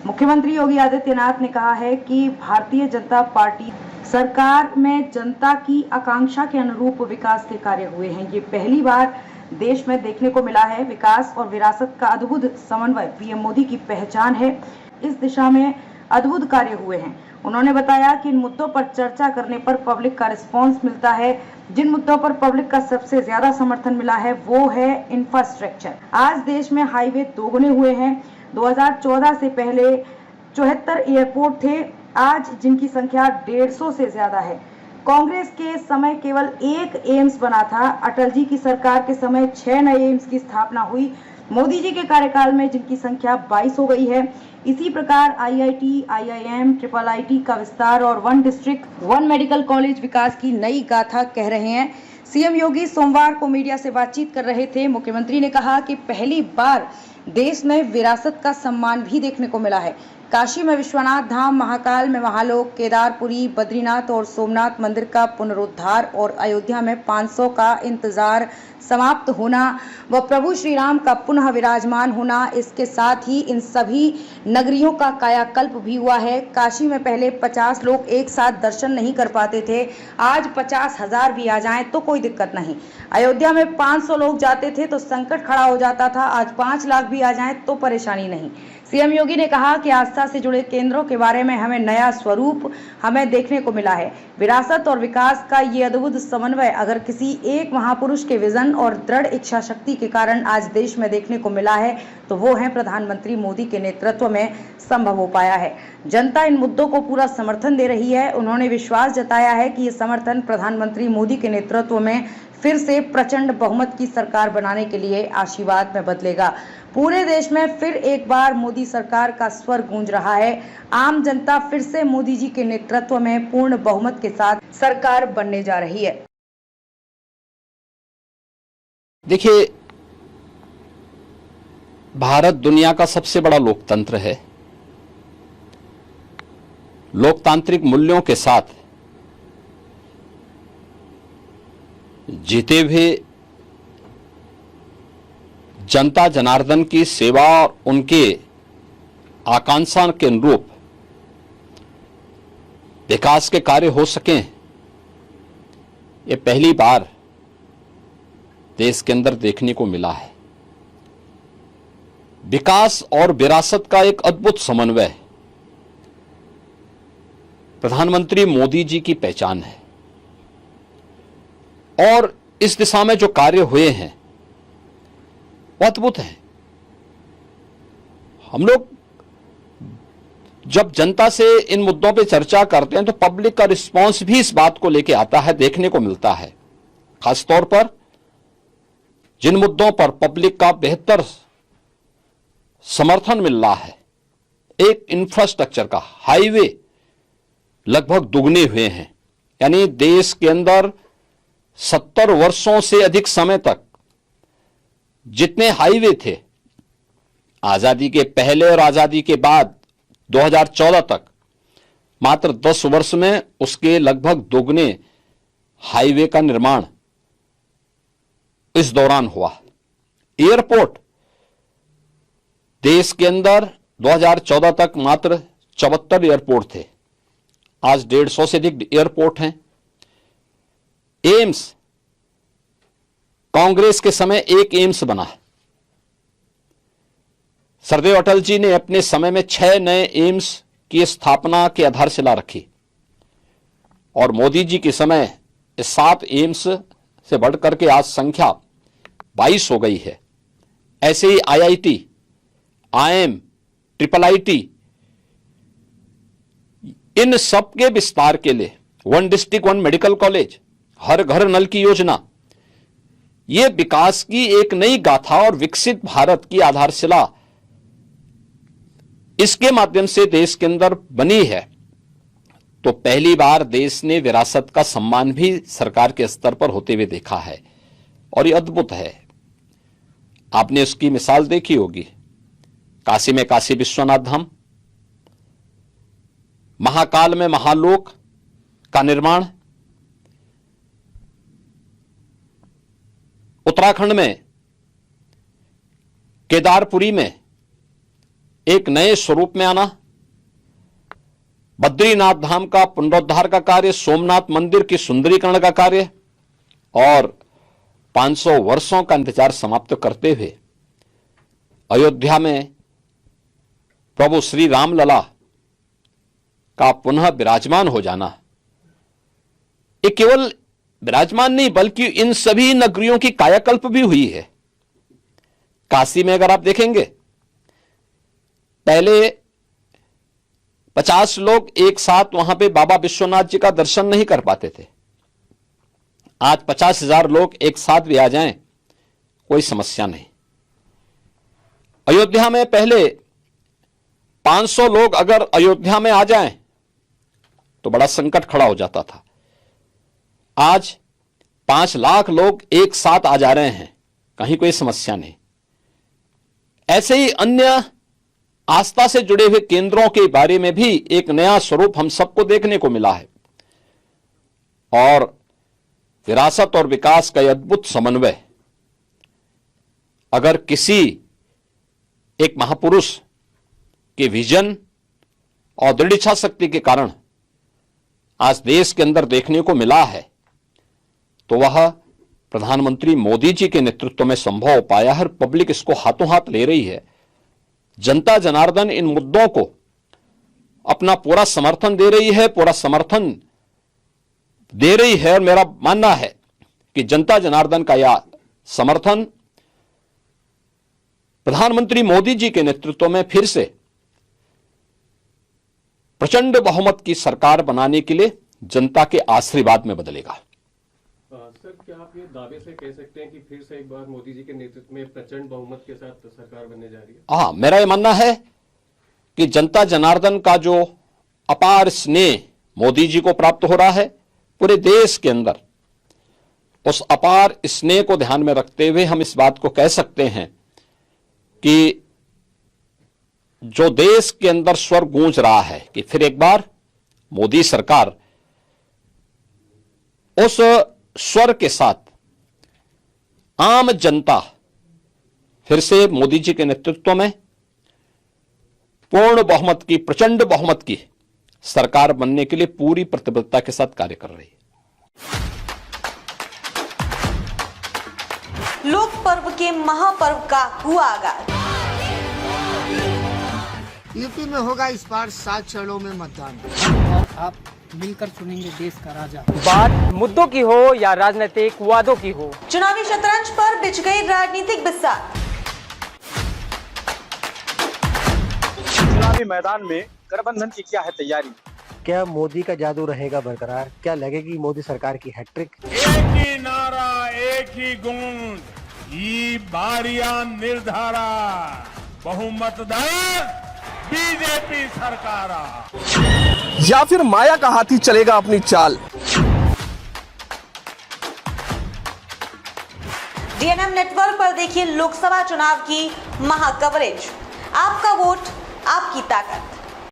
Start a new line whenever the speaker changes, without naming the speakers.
मुख्यमंत्री योगी आदित्यनाथ ने कहा है कि भारतीय जनता पार्टी सरकार में जनता की आकांक्षा के अनुरूप विकास के कार्य हुए हैं। ये पहली बार देश में देखने को मिला है। विकास और विरासत का अद्भुत समन्वय पीएम मोदी की पहचान है। इस दिशा में अद्भुत कार्य हुए हैं। उन्होंने बताया कि इन मुद्दों पर चर्चा करने पर पब्लिक का रिस्पांस मिलता है। जिन मुद्दों पर पब्लिक का सबसे ज्यादा समर्थन मिला है वो है इंफ्रास्ट्रक्चर। आज देश में हाईवे दोगुने हुए हैं। 2014 से पहले 74 एयरपोर्ट थे, आज जिनकी संख्या 150 से ज्यादा है। कांग्रेस के समय केवल एक एम्स बना था। अटल जी की सरकार के समय 6 नए एम्स की स्थापना हुई। मोदी जी के कार्यकाल में जिनकी संख्या 22 हो गई है। इसी प्रकार आईआईटी, आईआईएम, IIIT का विस्तार और 1 डिस्ट्रिक्ट 1 मेडिकल कॉलेज विकास की नई गाथा कह रहे हैं। सीएम योगी सोमवार को मीडिया से बातचीत कर रहे थे। मुख्यमंत्री ने कहा कि पहली बार देश में विरासत का सम्मान भी देखने को मिला है। काशी में विश्वनाथ धाम, महाकाल में महालोक, केदारपुरी, बद्रीनाथ और सोमनाथ मंदिर का पुनरुद्धार और अयोध्या में 500 का इंतजार समाप्त होना व प्रभु श्री राम का पुनः विराजमान होना, इसके साथ ही इन सभी नगरियों का कायाकल्प भी हुआ है। काशी में पहले 50 लोग एक साथ दर्शन नहीं कर पाते थे, आज 50,000 भी आ जाएं तो कोई दिक्कत नहीं। अयोध्या में 500 लोग जाते थे तो संकट खड़ा हो जाता था, आज 5 लाख भी आ जाएं तो परेशानी नहीं। सीएम योगी ने कहा कि आस्था से जुड़े केंद्रों के बारे में हमें नया स्वरूप हमें देखने को मिला है। विरासत और विकास का ये अद्भुत समन्वय अगर किसी एक महापुरुष के विजन और दृढ़ इच्छा शक्ति के कारण आज देश में देखने को मिला है तो वो है प्रधानमंत्री मोदी के नेतृत्व में संभव हो पाया है। जनता इन मुद्दों को पूरा समर्थन दे रही है। उन्होंने विश्वास जताया है कि ये समर्थन प्रधानमंत्री मोदी के नेतृत्व में फिर से प्रचंड बहुमत की सरकार बनाने के लिए आशीर्वाद में बदलेगा। पूरे देश में फिर एक बार मोदी सरकार का स्वर गूंज रहा है। आम जनता फिर से मोदी जी के नेतृत्व में पूर्ण बहुमत के साथ सरकार बनने जा रही है।
देखिए, भारत दुनिया का सबसे बड़ा लोकतंत्र है। लोकतांत्रिक मूल्यों के साथ जीते हुए जनता जनार्दन की सेवा और उनके आकांक्षा के अनुरूप विकास के कार्य हो सकें, ये पहली बार देश के अंदर देखने को मिला है। विकास और विरासत का एक अद्भुत समन्वय प्रधानमंत्री मोदी जी की पहचान है और इस दिशा में जो कार्य हुए हैं वो अद्भुत हैं। हम लोग जब जनता से इन मुद्दों पे चर्चा करते हैं तो पब्लिक का रिस्पांस भी इस बात को लेके आता है, देखने को मिलता है। खासतौर पर जिन मुद्दों पर पब्लिक का बेहतर समर्थन मिल रहा है, एक इंफ्रास्ट्रक्चर का हाईवे लगभग दुगने हुए हैं। यानी देश के अंदर 70 वर्षों से अधिक समय तक जितने हाईवे थे, आजादी के पहले और आजादी के बाद 2014 तक, मात्र 10 वर्ष में उसके लगभग दोगुने हाईवे का निर्माण इस दौरान हुआ। एयरपोर्ट देश के अंदर 2014 तक मात्र 74 एयरपोर्ट थे, आज 150 से अधिक एयरपोर्ट हैं। एम्स, कांग्रेस के समय एक एम्स बना है। सरदेव अटल जी ने अपने समय में 6 नए एम्स की स्थापना की आधारशिला रखी और मोदी जी के समय 7 एम्स से बढ़कर के आज संख्या 22 हो गई है। ऐसे ही आईआईटी, आईएम, IIIT, इन सब के विस्तार के लिए 1 डिस्ट्रिक्ट 1 मेडिकल कॉलेज, हर घर नल की योजना, ये विकास की एक नई गाथा और विकसित भारत की आधारशिला इसके माध्यम से देश के अंदर बनी है। तो पहली बार देश ने विरासत का सम्मान भी सरकार के स्तर पर होते हुए देखा है और ये अद्भुत है। आपने उसकी मिसाल देखी होगी, काशी में काशी विश्वनाथ धाम, महाकाल में महालोक का निर्माण, उत्तराखंड में केदारपुरी में एक नए स्वरूप में आना, बद्रीनाथ धाम का पुनरुद्धार का कार्य, सोमनाथ मंदिर की सुंदरीकरण का कार्य और 500 वर्षों का इंतजार समाप्त करते हुए अयोध्या में प्रभु श्री रामलला का पुनः विराजमान हो जाना, ये केवल विराजमान नहीं बल्कि इन सभी नगरियों की कायाकल्प भी हुई है। काशी में अगर आप देखेंगे, पहले 50 लोग एक साथ वहां पे बाबा विश्वनाथ जी का दर्शन नहीं कर पाते थे। आज 50,000 लोग एक साथ भी आ जाएं, कोई समस्या नहीं। अयोध्या में पहले 500 लोग अगर अयोध्या में आ जाएं तो बड़ा संकट खड़ा हो जाता था। आज 5 लाख लोग एक साथ आ जा रहे हैं, कहीं कोई समस्या नहीं। ऐसे ही अन्य आस्था से जुड़े हुए केंद्रों के बारे में भी एक नया स्वरूप हम सबको देखने को मिला है और विरासत और विकास का अद्भुत समन्वय अगर किसी एक महापुरुष के विजन और दृढ़ इच्छा शक्ति के कारण आज देश के अंदर देखने को मिला है तो वह प्रधानमंत्री मोदी जी के नेतृत्व में संभव हो पाया है। पब्लिक इसको हाथों हाथ ले रही है। जनता जनार्दन इन मुद्दों को अपना पूरा समर्थन दे रही है, पूरा समर्थन दे रही है और मेरा मानना है कि जनता जनार्दन का यह समर्थन प्रधानमंत्री मोदी जी के नेतृत्व में फिर से प्रचंड बहुमत की सरकार बनाने के लिए जनता के आशीर्वाद में बदलेगा।
सर, क्या आप ये दावे से कह सकते हैं कि फिर से एक बार मोदी जी के नेतृत्व में प्रचंड बहुमत के साथ सरकार बनने जा रही है?
हाँ, मेरा यह मानना है कि जनता जनार्दन का जो अपार स्नेह मोदी जी को प्राप्त हो रहा है पूरे देश के अंदर, उस अपार स्नेह को ध्यान में रखते हुए हम इस बात को कह सकते हैं कि जो देश के अंदर स्वर गूंज रहा है कि फिर एक बार मोदी सरकार, उस स्वर के साथ आम जनता फिर से मोदी जी के नेतृत्व में पूर्ण बहुमत की, प्रचंड बहुमत की सरकार बनने के लिए पूरी प्रतिबद्धता के साथ कार्य कर रही है।
लोक पर्व के महापर्व का हुआ आगाज।
यूपी में होगा इस बार 7 चरणों में मतदान।
और आप मिलकर चुनेंगे देश का राजा।
बात मुद्दों की हो या राजनीतिक वादों की हो,
चुनावी शतरंज पर बिछ गई राजनीतिक बिसात।
चुनावी मैदान में गठबंधन की क्या है तैयारी?
क्या मोदी का जादू रहेगा बरकरार? क्या लगेगी मोदी सरकार की हैट्रिक?
एक ही नारा, एक ही गूंज, ये बारियां निर्धारा, बहुमतदार बीजेपी सरकार।
या फिर माया का हाथी चलेगा अपनी चाल?
डीएनएम नेटवर्क पर देखिए लोकसभा चुनाव की महा कवरेज। आपका वोट, आपकी ताकत।